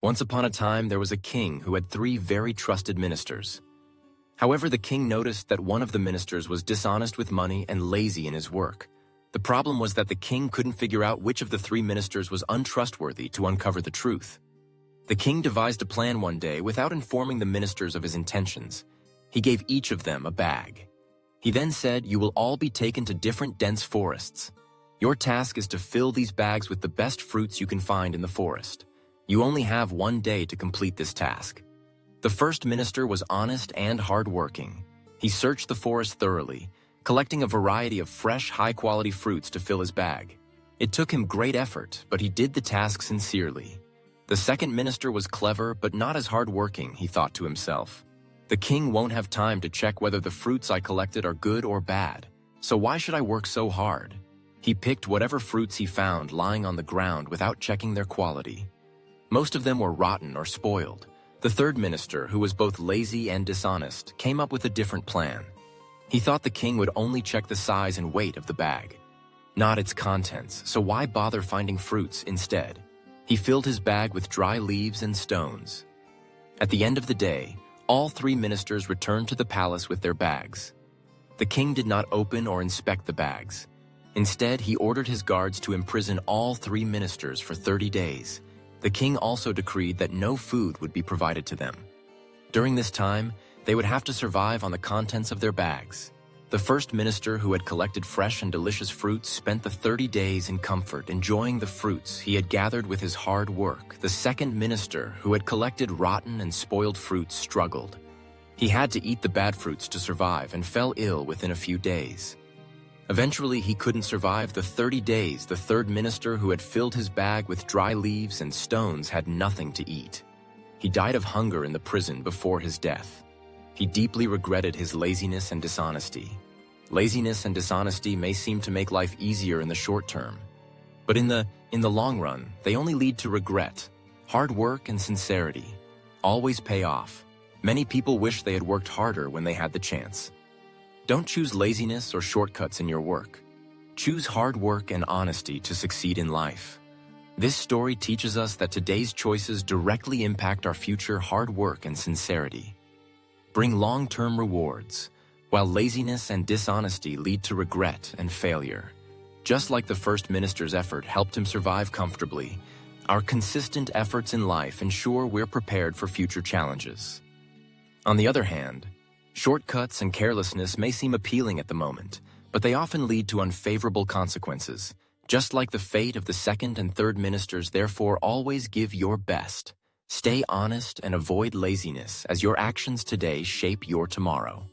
Once upon a time, there was a king who had 3 very trusted ministers. However, the king noticed that one of the ministers was dishonest with money and lazy in his work. The problem was that the king couldn't figure out which of the 3 ministers was untrustworthy to uncover the truth. The king devised a plan one day without informing the ministers of his intentions. He gave each of them a bag. He then said, "You will all be taken to different dense forests. Your task is to fill these bags with the best fruits you can find in the forest. You only have 1 day to complete this task." The first minister was honest and hard-working. He searched the forest thoroughly, collecting a variety of fresh, high-quality fruits to fill his bag. It took him great effort, but he did the task sincerely. The second minister was clever, but not as hard-working, he thought to himself. The king won't have time to check whether the fruits I collected are good or bad, so why should I work so hard? He picked whatever fruits he found lying on the ground without checking their quality. Most of them were rotten or spoiled. The third minister, who was both lazy and dishonest, came up with a different plan. He thought the king would only check the size and weight of the bag, not its contents, so why bother finding fruits instead? He filled his bag with dry leaves and stones. At the end of the day, all 3 ministers returned to the palace with their bags. The king did not open or inspect the bags. Instead, he ordered his guards to imprison all 3 ministers for 30 days. The king also decreed that no food would be provided to them. During this time, they would have to survive on the contents of their bags. The first minister, who had collected fresh and delicious fruits, spent the 30 days in comfort, enjoying the fruits he had gathered with his hard work. The second minister, who had collected rotten and spoiled fruits, struggled. He had to eat the bad fruits to survive and fell ill within a few days. Eventually, he couldn't survive the 30 days. The third minister, who had filled his bag with dry leaves and stones, had nothing to eat. He died of hunger in the prison before his death. He deeply regretted his laziness and dishonesty. Laziness and dishonesty may seem to make life easier in the short term, but in the long run, they only lead to regret. Hard work and sincerity always pay off. Many people wish they had worked harder when they had the chance. Don't choose laziness or shortcuts in your work. Choose hard work and honesty to succeed in life. This story teaches us that today's choices directly impact our future. Hard work and sincerity bring long-term rewards, while laziness and dishonesty lead to regret and failure. Just like the first minister's effort helped him survive comfortably, our consistent efforts in life ensure we're prepared for future challenges. On the other hand, shortcuts and carelessness may seem appealing at the moment, but they often lead to unfavorable consequences. Just like the fate of the second and third ministers, therefore always give your best. Stay honest and avoid laziness, as your actions today shape your tomorrow.